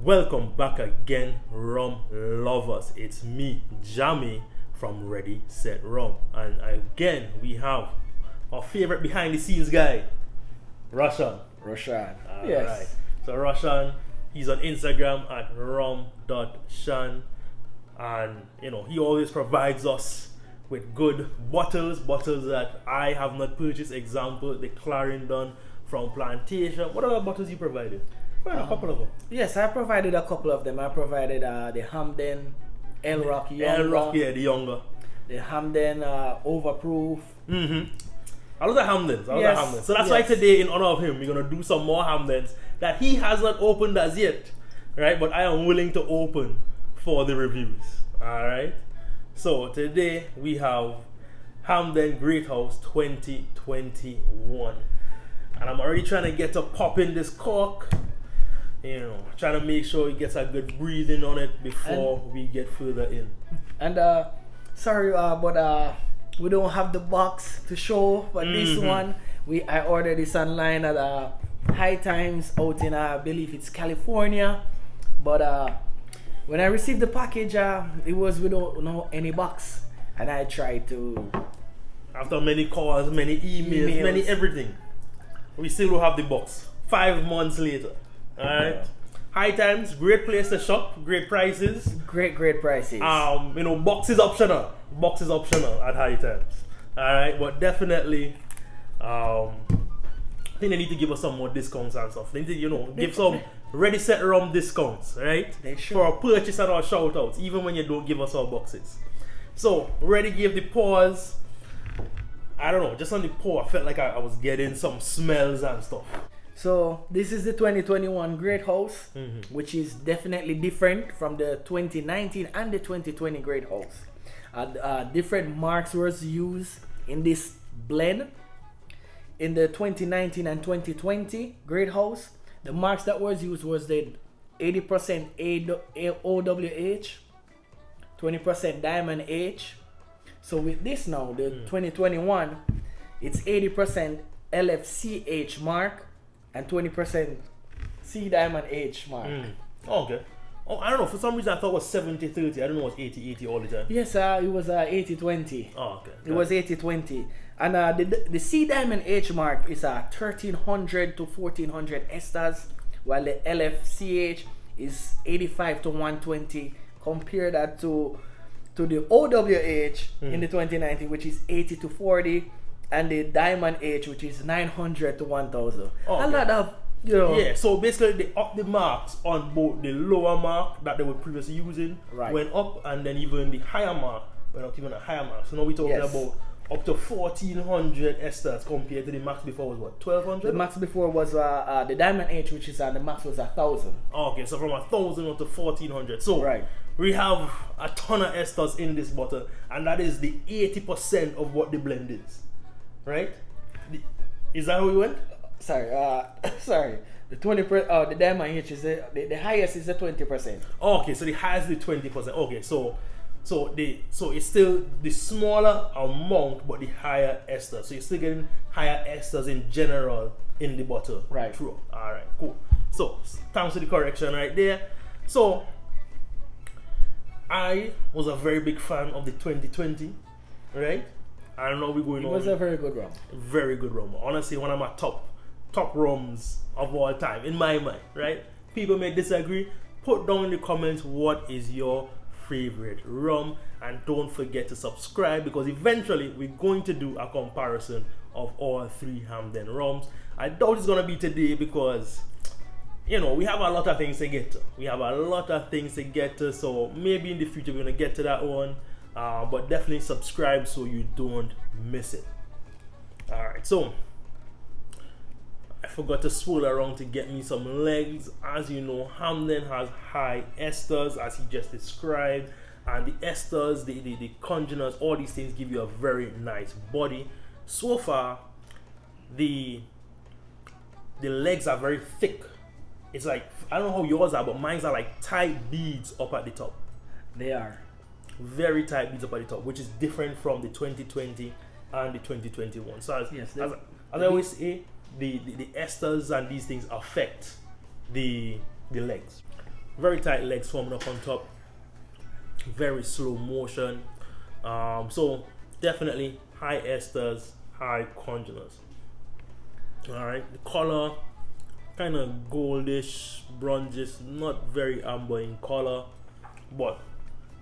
Welcome back again, rum lovers. It's me, Jamie from Ready Set Rum, and again we have our favorite behind the scenes guy, Roshan. Yes. Right. So Roshan, he's on Instagram at rum.shan, and he always provides us with good bottles that I have not purchased. Example, the Clarendon from Plantation. What other bottles you provided? A couple of them. Yes, I provided a couple of them. I provided the Hampden El Rock Younger. El Rock, yeah, the younger. The Hampden Overproof. Mm-hmm. I love the Hampdens. Yes. So that's why today, in honor of him, we're gonna do some more Hampdens that he has not opened as yet, right? But I am willing to open for the reviews. All right. So today we have Hampden Great House 2021, and I'm already trying to get to pop in this cork. Trying to make sure it gets a good breathing on it before we get further in. And sorry, but we don't have the box to show for this one. I ordered this online at High Times out in I believe it's California. But when I received the package, it was without any box, and I tried to. After many calls, many emails, many everything, we still don't have the box. 5 months later. Alright. High Times, great place to shop, great prices. Great prices. Box is optional. Box is optional at High Times. Alright, but definitely I think they need to give us some more discounts and stuff. They need to, give some Ready Set Rum discounts, right? They should. For our purchase and our shout outs, even when you don't give us our boxes. So Ready gave the pause. I don't know, just on the pour, I felt like I was getting some smells and stuff. So this is the 2021 Great House, which is definitely different from the 2019 and the 2020 Great House. Different marks were used in this blend. In the 2019 and 2020 Great House, the marks that was used was the 80% OWH, 20% Diamond H. So with this now, the 2021, it's 80% LFCH mark and 20% C Diamond H mark. Okay. Oh, I don't know. For some reason, I thought it was 70-30. I don't know it was 80-80 all the time. Yes, it was 80-20. Oh, okay. It was 80-20. And the C Diamond H mark is 1300 to 1400 esters, while the LFCH is 85 to 120. Compare that to the OWH in the 2019, which is 80 to 40. And the Diamond H, which is 900 to 1000. Oh, a lot of, Yeah, so basically they upped the marks on both the lower mark that they were previously using, went up, and then even the higher mark went up even a higher mark. So now we're talking about up to 1400 esters compared to the max before was what, 1200? The max before was the Diamond H, which is the max was 1000. Okay, so from 1000 up to 1400. So we have a ton of esters in this bottle, and that is the 80% of what the blend is. Right? Is that how we went? Sorry. The 20%. The Diamond H is the highest is the 20%. Okay, so the highest is the 20%. Okay, so it's still the smaller amount, but the higher ester. So you're still getting higher esters in general in the bottle. Right. True. All right. Cool. So thanks for the correction right there. So I was a very big fan of the 2020. Right. I don't know we're going on. It was a very good rum. Very good rum. Honestly, one of my top rums of all time, in my mind, right? People may disagree. Put down in the comments what is your favorite rum, and don't forget to subscribe, because eventually we're going to do a comparison of all 3 Hampden rums. I doubt it's going to be today because, we have a lot of things to get to. So maybe in the future we're going to get to that one. But definitely subscribe so you don't miss it. Alright, so I forgot to swirl around to get me some legs. As you know, Hampden has high esters, as he just described, and the esters, the congeners, all these things give you a very nice body. So far, the legs are very thick. It's like, I don't know how yours are, but mine are like tight beads up at the top. They are. Very tight beads up at the top, which is different from the 2020 and the 2021. So as I always say, the esters and these things affect the legs. very tight legs forming up on top, very slow motion. So definitely high esters, high congeners. All right, the color kind of goldish, bronzish, not very amber in color, but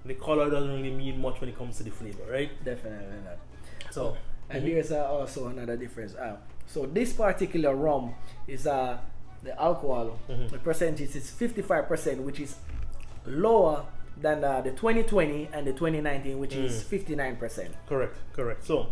the color doesn't really mean much when it comes to the flavor, right? Definitely not. So, and here's also another difference. So this particular rum is the alcohol, the percentage is 55%, which is lower than the 2020 and the 2019, which is 59%. Correct. So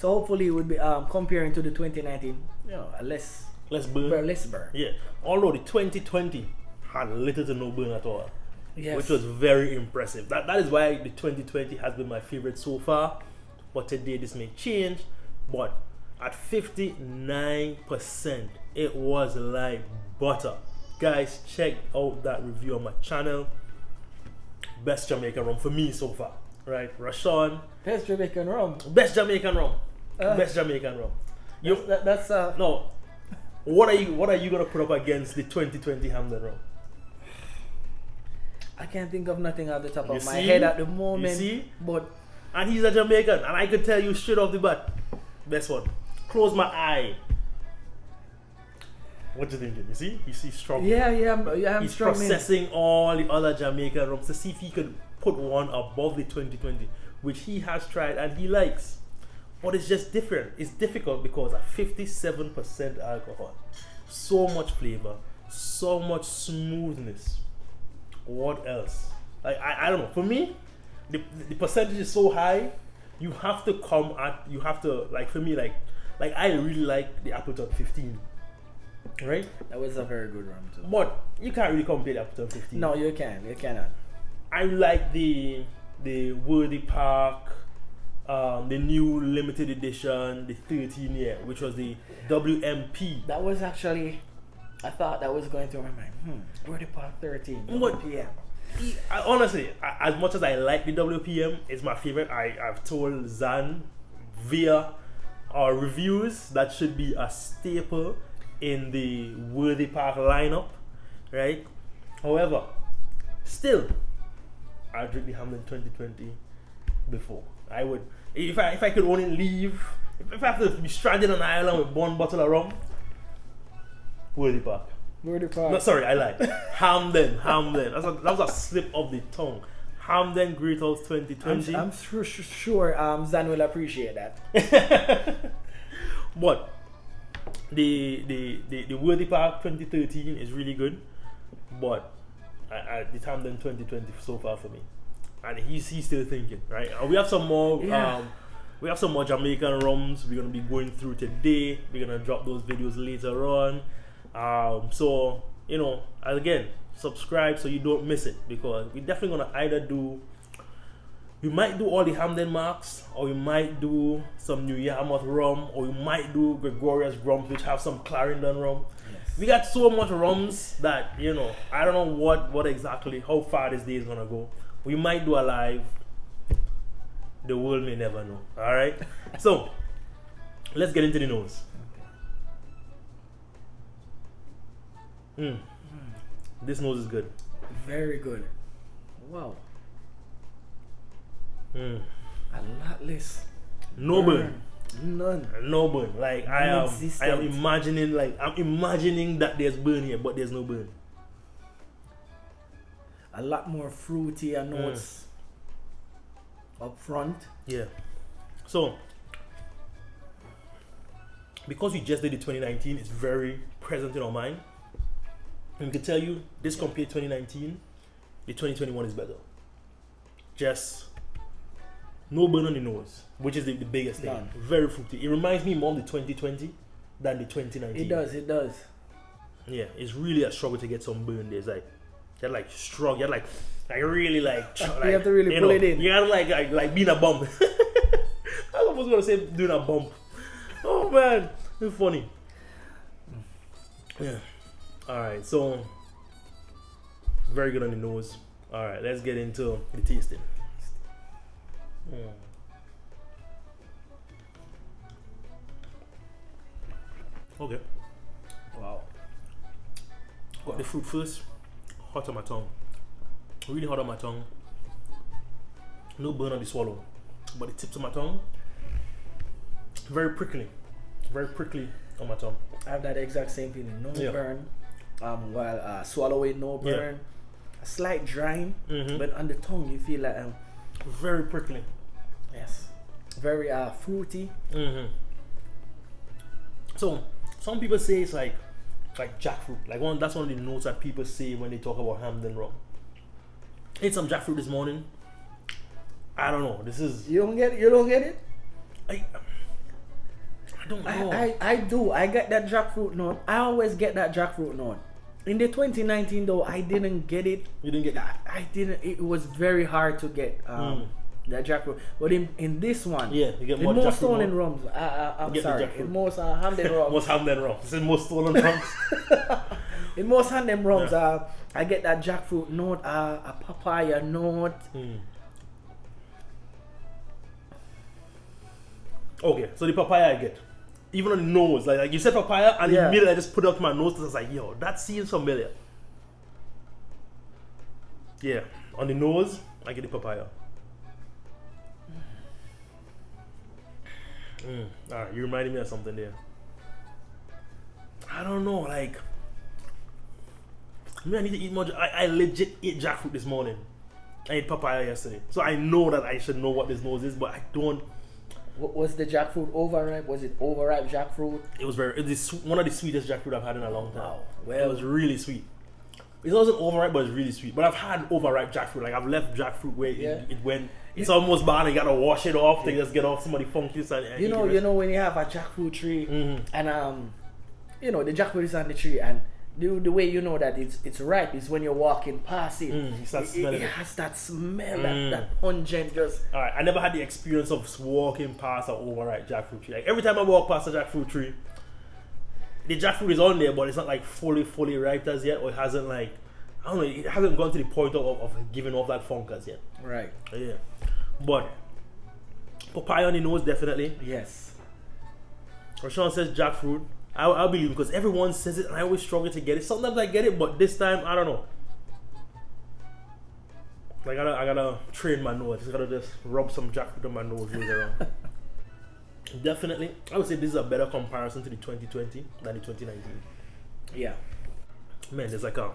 hopefully it would be comparing to the 2019, a less burn. Yeah. Although the 2020 had little to no burn at all. Yes. Which was very impressive. That is why the 2020 has been my favorite so far. But today this may change. But at 59%, it was like butter. Guys, check out that review on my channel. Best Jamaican rum for me so far. Right? Rashawn. Best Jamaican rum. Best Jamaican rum. Best Jamaican rum. No. What are you gonna put up against the 2020 Hampden rum? I can't think of nothing at the top of my head at the moment. You see? But and he's a Jamaican, and I could tell you straight off the bat, best one. Close my eye. What you thinking? You see? You see strong. Yeah, I'm He's struggling. processing all the other Jamaican rums to see if he could put one above the 2020, which he has tried and he likes. But it's just different. It's difficult because at 57% alcohol, so much flavor, so much smoothness. What else? Like I don't know. For me, the percentage is so high. You have to for me like I really like the Appleton 15. Right? That was a very good rum too. But you can't really compare the Appleton 15. No, you cannot. I like the Worthy Park, the new limited edition, the 13 year, which was the WMP. That was actually, I thought that was going through my mind. Worthy Park 13, WPM. Honestly, as much as I like the WPM, it's my favorite. I've told Zan via our reviews that should be a staple in the Worthy Park lineup, right? However, still, I drink the Hampden 2020 before. I would, if I could only leave, if I have to be stranded on an island with one bottle of rum, Worthy Park. Worthy Park. No, sorry, I lied. Hampden. That was a slip of the tongue. Hampden Great House 2020. I'm sure Zan will appreciate that. But the Worthy Park 2013 is really good, but the Hampden 2020 so far for me, and he's still thinking, right? And we have some more. We have some more Jamaican rums we're gonna be going through today. We're gonna drop those videos later on. So again, subscribe so you don't miss it, because we're definitely gonna either we might do all the Hampden marks, or we might do some New Yarmouth rum, or we might do Gregorius rums, which have some Clarendon rum. Yes. We got so much rums that I don't know what exactly, how far this day is gonna go. We might do a live. The world may never know. All right. So let's get into the nose. This nose is good. Very good. Wow. A lot less. No burn. None. No burn. Like I am imagining that there's burn here, but there's no burn. A lot more fruity notes up front. Yeah. So because we just did the 2019, it's very present in our mind. And we can tell you this compared to 2019, the 2021 is better. Just no burn on the nose, which is the biggest thing. Very fruity. It reminds me more of the 2020 than the 2019. It does. Yeah, it's really a struggle to get some burn. There's you're strong. You're really you have to really pull it in. You gotta like being a bump. I was gonna say doing a bump. Oh man, it's funny. Yeah. All right, so very good on the nose. All right, let's get into the tasting. Okay. Wow. Got the fruit first. hot on my tongue. Really hot on my tongue. No burn on the swallow, but the tips of my tongue very prickly on my tongue. I have that exact same feeling. No burn. While swallowing, no burn. A slight drying, but on the tongue you feel like very prickly. Yes. Very fruity. So some people say it's like jackfruit. That's one of the notes that people say when they talk about Hampden rum. Ate some jackfruit this morning. I don't know. This is You don't get it? I don't know. I do. I get that jackfruit note. I always get that jackfruit note. In the 2019 though, I didn't get it. You didn't get it? I didn't. It was very hard to get that jackfruit. But in this one, you get more in most jackfruit stolen note. rums, I'm sorry. In most Hampden rums. Most Hampden rums. This is most stolen rums. In most Hampden rums, I get that jackfruit note, a papaya note. Okay, so the papaya I get. Even on the nose, like you said papaya, and immediately I just put it up to my nose and I was like, yo, that seems familiar. Yeah, on the nose, I get the papaya. Alright, you reminded me of something there. I don't know, like, maybe I need to eat more. I legit ate jackfruit this morning. I ate papaya yesterday. So I know that I should know what this nose is, but I don't. Was the jackfruit overripe? Was it overripe jackfruit? It was one of the sweetest jackfruit I've had in a long time. Wow. Well, it was really sweet. It wasn't overripe, but it's really sweet. But I've had overripe jackfruit. Like I've left jackfruit where it went. It's almost bad. And you gotta wash it off to just get off some of the funkiest. And you know when you have a jackfruit tree and the jackfruit is on the tree and the way you know that it's ripe is when you're walking past it. It has that smell, that pungent just. Alright, I never had the experience of walking past an overripe jackfruit tree. Like every time I walk past a jackfruit tree, the jackfruit is on there, but it's not like fully ripe as yet, or it hasn't like, I don't know, it hasn't gone to the point of giving off that funk as yet. Right. Yeah. But papaya on the nose, definitely. Yes. Rashawn says jackfruit. I'll believe because everyone says it and I always struggle to get it. Sometimes I get it, but this time I don't know. I gotta train my nose. I just gotta rub some jackfruit on my nose later on. Definitely, I would say this is a better comparison to the 2020 than the 2019. Yeah. Man, there's like a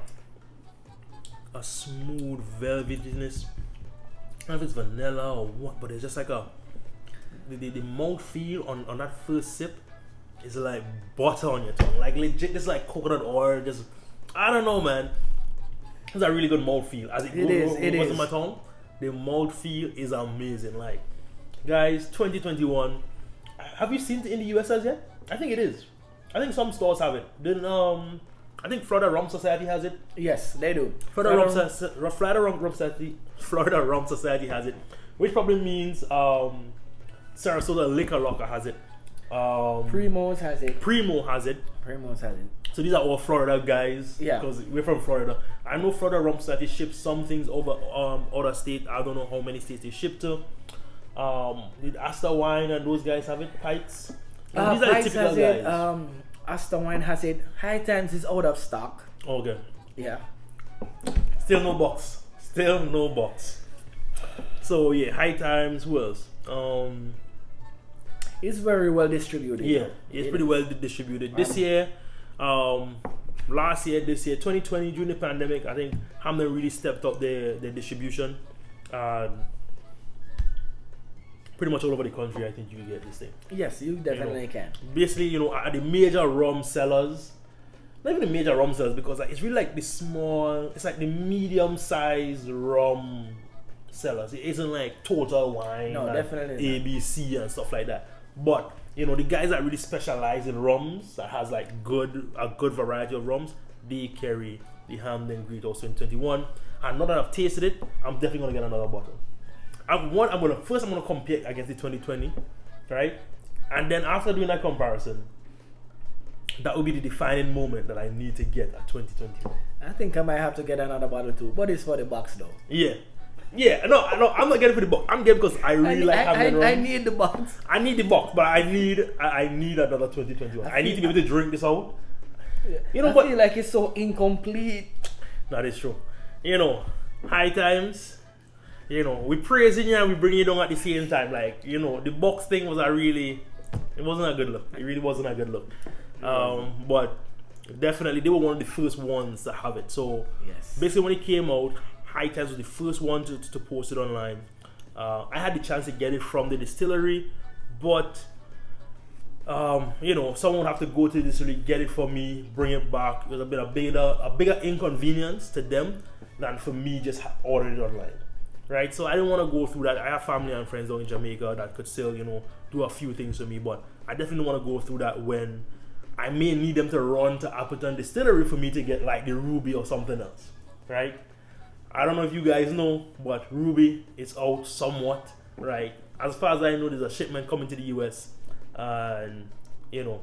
smooth velvetiness. I don't know if it's vanilla or what, but it's just like the mouth feel on that first sip. It's like butter on your tongue, like legit, just like coconut oil. Just I don't know, man. It's a really good mouthfeel as it goes on my tongue. The mouthfeel is amazing. Like, guys, 2021. Have you seen it in the US as yet? I think it is. I think some stores have it. Then I think Florida Rum Society has it. Yes, they do. Florida Rum Society has it, which probably means Sarasota Liquor Locker has it. Primo's has it. Primo has it. So these are all Florida guys. Yeah. Because we're from Florida. I know Florida Rum Society ships some things over other states. I don't know how many states they ship to. Did Ester Wine and those guys have it? Pikes? These are the Pikes typical has guys. it. Ester Wine has it. High Times is out of stock. Okay. Yeah. Still no box. So yeah, High Times. Who else? It's very well distributed. Yeah, it's pretty well distributed. This year, last year, this year, 2020, during the pandemic, I think Hampden really stepped up their distribution. Pretty much all over the country, I think you can get this thing. Yes, you definitely can. Basically, at the major rum sellers, not even the major rum sellers, because it's really like the small, it's like the medium-sized rum sellers. It isn't like Total Wine, no, definitely ABC and stuff like that. But the guys that really specialize in rums, that has like a good variety of rums, they carry the Hampden Great House 2021. And now that I've tasted it, I'm definitely gonna get another bottle. I'm gonna compare against the 2020, right? And then after doing that comparison, that will be the defining moment that I need to get at 2020. I think I might have to get another bottle too, but it's for the box though. Yeah, no, I'm not getting for the box. I'm getting because I really like Hampden rum. I need the box. I need the box, but I need another 2021. I need to be able to drink this out. I feel like it's so incomplete. That is true. You know, high times, you know, we praising you and we bring you down at the same time. Like, you know, the box thing was it wasn't a good look. It really wasn't a good look. But definitely they were one of the first ones to have it. So Yes. basically when it came out, High Times was the first one to post it online. I had the chance to get it from the distillery, but you know, someone would have to go to the distillery, get it for me, bring it back. It was a bigger inconvenience to them than for me just ordering it online, right? So I didn't want to go through that. I have family and friends down in Jamaica that could still, you know, do a few things for me, but I definitely want to go through that when I may need them to run to Appleton Distillery for me to get like the Ruby or something else, right? I don't know if you guys know, but Ruby is out somewhat, right? As far as I know, there's a shipment coming to the US, and you know,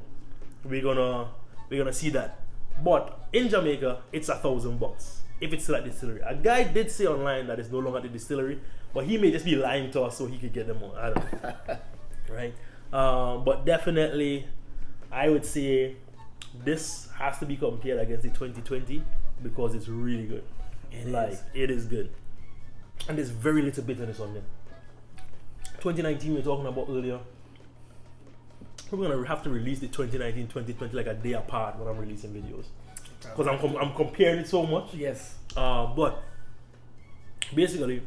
we're gonna see that. But in Jamaica, it's $1,000 if it's still at the distillery. A guy did say online that it's no longer at the distillery, but he may just be lying to us so he could get them on. I don't know, right? But definitely, I would say this has to be compared against the 2020 because it's really good. It is good, and there's very little bitterness on them. 2019 we were talking about earlier. We're gonna have to release the 2019, 2020 like a day apart when I'm releasing videos because I'm comparing it so much. Yes. But basically,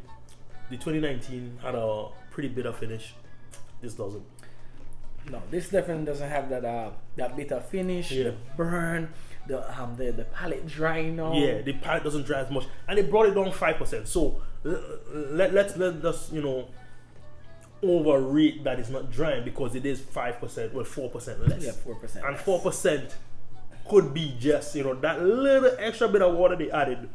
the 2019 had a pretty bitter finish. This doesn't. No, this definitely doesn't have that bitter finish, Yeah. the burn, the palate drying out. Yeah, the palate doesn't dry as much, and they brought it down 5%. So let's just, you know, overrate that it's not drying because it is 5%, well 4% less. Yeah, 4%. And 4% could be just, you know, that little extra bit of water they added.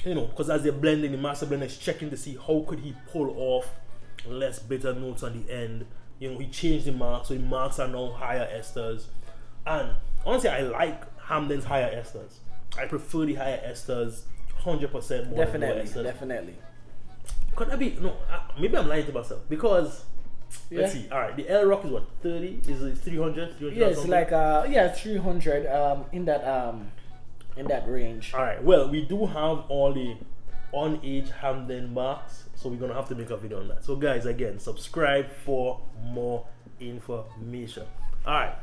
You know, because as they're blending, the master blender is checking to see how could he pull off less bitter notes on the end. You know, he changed the marks, so the marks are now higher esters. And honestly, I like Hampden's higher esters. I prefer the higher esters 100% more than lower esters. Definitely. Could that be? No, maybe I'm lying to myself because let's Yeah. see. All right, the L Rock is what 30? Is it 300? Yeah, it's like 300 in that range. All right. Well, we do have all the on-age Hampden marks, so we're gonna have to make a video on that. So guys, again, subscribe for more information. All right.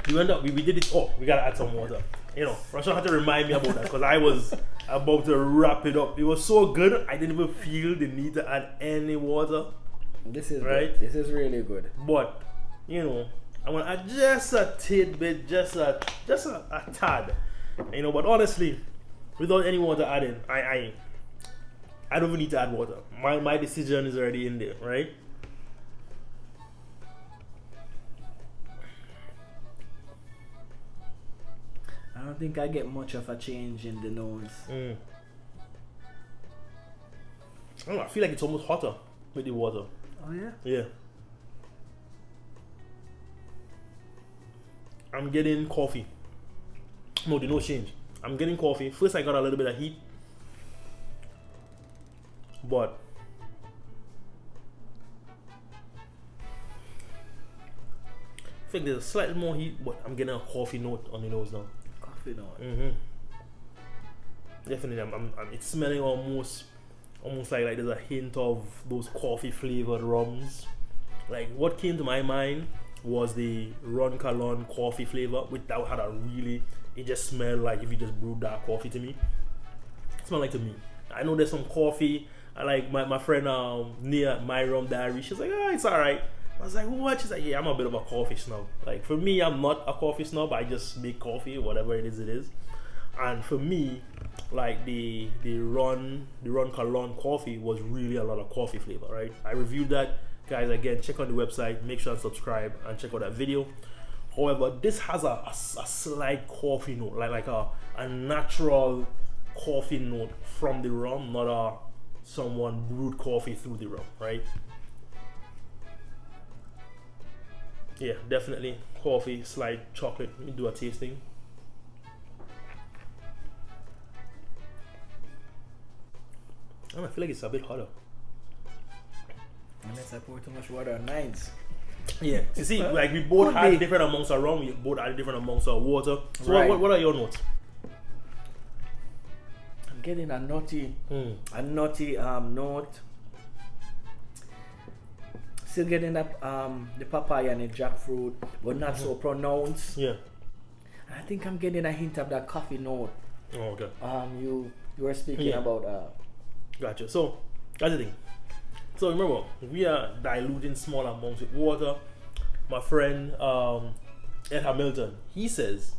We did it. Oh, we gotta add some water. You know, Rashawn had to remind me about that because I was about to wrap it up. It was so good, I didn't even feel the need to add any water. This is right. good. This is really good. But you know, I want to add just a tidbit, just a tad. You know, but honestly, without any water added, I don't even need to add water. My decision is already in there, right? I don't think I get much of a change in the nose. I don't know, I feel like it's almost hotter with the water. Oh yeah? Yeah. I'm getting coffee. No, there's no change. I'm getting coffee. First I got a little bit of heat. But I think there's slightly more heat, but I'm getting a coffee note on the nose now. Coffee note. Definitely, it's smelling almost like there's a hint of those coffee flavored rums. Like what came to my mind was the Ron Cologne coffee flavor, which that had it just smelled like if you just brewed dark coffee to me. It smelled like to me. I know there's some coffee. I like my friend near my rum diary. She's like, oh, it's alright. I was like, what? She's like, yeah, I'm a bit of a coffee snob. Like for me, I'm not a coffee snob. I just make coffee, whatever it is. And for me, like the Ron Cologne coffee was really a lot of coffee flavor, right? I reviewed that. Guys, again, check out the website, make sure and subscribe and check out that video. However, this has a slight coffee note, like a natural coffee note from the rum, not someone brewed coffee through the rum, right? Yeah, definitely coffee, slight chocolate. Let me do a tasting. I feel like it's a bit hotter. Unless I pour too much water on mine. Yeah, you see, like we both had different amounts of rum, we both had different amounts of water. So right. what are your notes? getting a nutty note. Still getting that the papaya and the jackfruit, but not so pronounced. Yeah. I think I'm getting a hint of that coffee note. Oh, okay. You were speaking about. Gotcha. So that's the thing. So remember, we are diluting small amounts with water. My friend Ed Hamilton, he says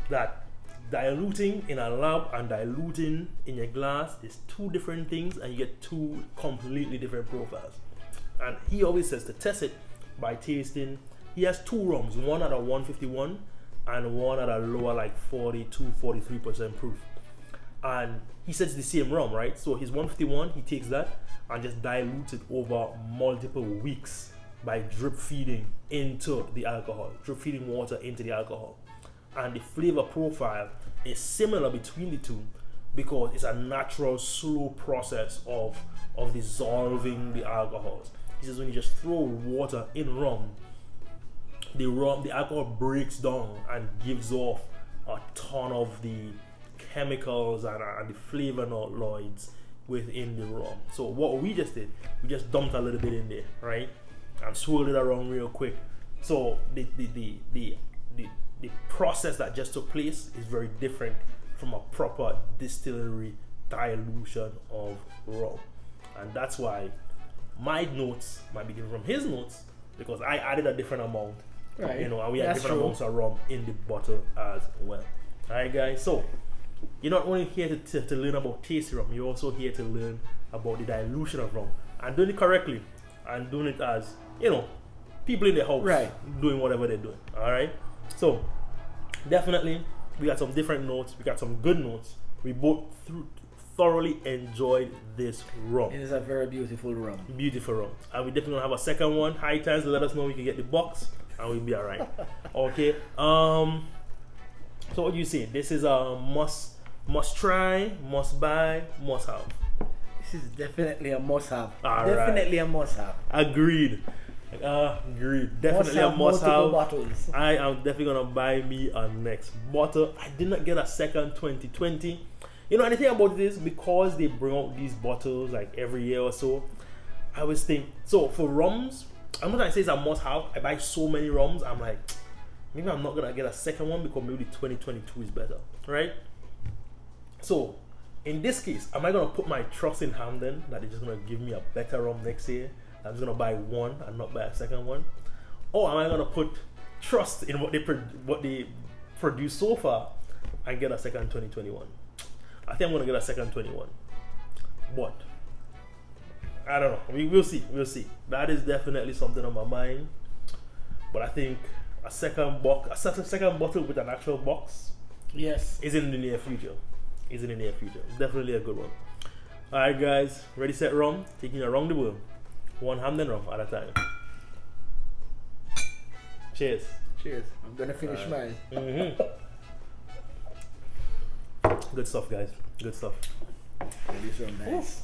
that diluting in a lab and diluting in your glass is two different things, and you get two completely different profiles. And he always says to test it by tasting. He has two rums, one at a 151 and one at a lower, like 42-43% proof. And he says the same rum, right? So his 151, he takes that and just dilutes it over multiple weeks by drip feeding into the alcohol, drip feeding water into the alcohol. And the flavor profile is similar between the two because it's a natural, slow process of dissolving the alcohols. He says when you just throw water in rum, the alcohol breaks down and gives off a ton of the chemicals and the flavonoids within the rum. So what we just did, we just dumped a little bit in there, right, and swirled it around real quick. So the process that just took place is very different from a proper distillery dilution of rum, and that's why my notes might be different from his notes because I added a different amount, Right. and we had That's different true. amounts of rum in the bottle as well. All right, guys. So you're not only here to learn about tasting rum, you're also here to learn about the dilution of rum and doing it correctly and doing it as people in the house, Right. doing whatever they're doing. All right. So definitely, we got some different notes. We got some good notes. We both thoroughly enjoyed this rum. It is a very beautiful rum. Beautiful rum. And we definitely gonna have a second one. High times to let us know we can get the box and we'll be alright. Okay. So what do you say? This is a must try, must buy, must have. This is definitely a must have. All Definitely a must have. Agreed. Agreed. Definitely a must multiple have. bottles. I am definitely gonna buy me a next bottle. I did not get a second 2020. Anything about it is because they bring out these bottles like every year or so. I always think so for rums. I'm not gonna say it's a must have. I buy so many rums. I'm like, maybe I'm not gonna get a second one because maybe 2022 is better, right? So in this case, am I gonna put my trust in Hampden that they're just gonna give me a better rum next year? I'm just gonna buy one and not buy a second one, or am I gonna put trust in what they produce so far and get a second 2021? I think I'm gonna get a second 21. But I don't know. We'll see. That is definitely something on my mind. But I think a second bottle with an actual box, Yes. is in the near future. Definitely a good one. Alright guys, ready set rum, taking you around the world. One Hampden rum at a time. Cheers. Cheers. I'm gonna finish mine. Good stuff, guys. Good stuff. It is so nice.